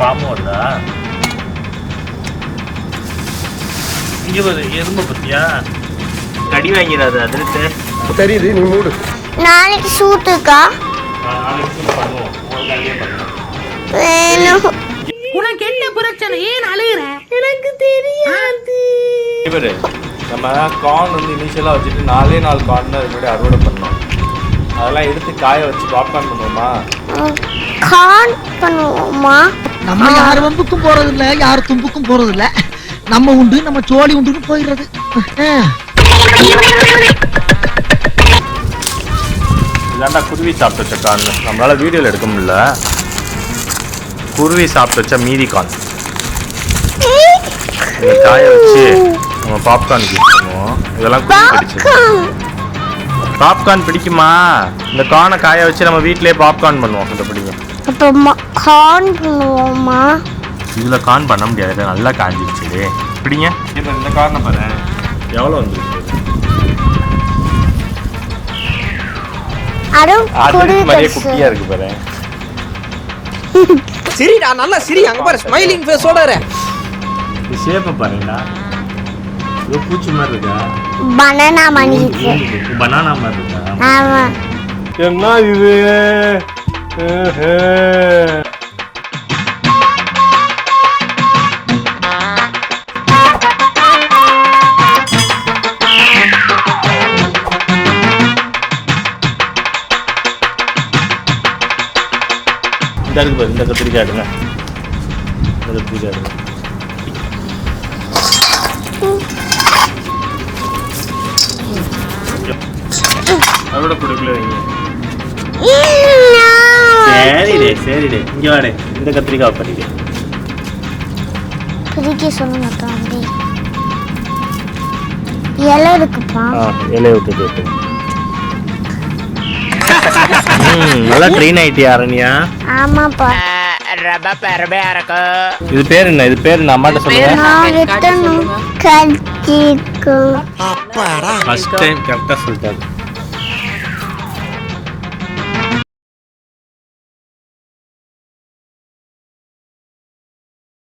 பாம்பு வருதா? இங்க பாரு எறும்பு பத்தியா? கடி வாங்கிறாது அதிர்த்து தெரியுது. நீ மூடு. நாளைக்கு ஷூட்டுக்கா? நாளைக்கு பண்ணுவோம். உனக்கு என்ன பிரச்சனை? ஏன் அழுகுற? எனக்கு தெரியாது. இவரு நம்ம கார்ன் வந்து இனிஷியலா வச்சுட்டு 4 கார்ன் அது கூட அறுவடை பண்ணோம். அதெல்லாம் எடுத்து காய வச்சு பாப்கார்ன் பண்ணுவோமா? கார்ன் பண்ணுவோமா? நம்ம யார் வம்புக்கும் போறது இல்ல, யார் தும்புக்கும் போறது இல்ல. நம்ம உண்டு, நம்ம சோழி உண்டுன்னு போயிடுறது. இதாண்டா குருவி சாப்பிட்டு வச்ச கார்ன். நம்மளால வீடியோல எடுக்க முடியல. குருவி சாப்பிட்டு வச்ச மீதி கார்ன் காய வச்சு நம்ம பாப்கார்ன் யூஸ் பண்ணுவோம். இதெல்லாம் குருவி பிடிச்சது. பாப்கார்ன் பிடிக்குமா? இந்த கார்னை காய வச்சு நம்ம வீட்டிலேயே பாப்கார்ன் பண்ணுவோம். இதை பிடிங்க. அப்போ கார்ன் பண்ணுவோமா? இதில் கார்ன் பண்ண முடியாது, நல்லா காஞ்சிருச்சு. பிடிங்க. இப்போ இந்த கார்னை பாரு எவ்வளோ வந்துருக்கு. அது மாதிரியே குட்டியாக இருக்கு பாரு. சரிடா, நல்லா சிரி. அங்க பாரு ஸ்மைலிங் ஃபேஸோட இரு. இது ஷேப்பை பாருங்கடா. இது பூச்சி மாதிரி இருக்கா? பனானா மாதிரி இருக்கு. பனானா மாதிரி இருக்கா? ஆமா. என்ன இது? இந்த கத்திரிக்காய் எடுங்க. இந்த கத்திரிக்காய் எடுங்க. அதோட கொடுக்கல வைங்க. சரிடே சரிடே, இங்கே வாடே. இந்த கத்திரிக்காய் பண்ணிடு. பிரிக்க சொல்லுங்க தம்பி. இலை இருக்குப்பா. இலையை விட்டு நல்லா ட்ரெயின் ஆயிட்டியா அரண்யா? ஆமாப்பா. இது பேர் என்ன? இது பேர் நான் அம்மாட்ட சொல்லுங்க. நான் ஃபர்ஸ்ட் டைம் கரெக்டாக சொல்லிட்டாரு.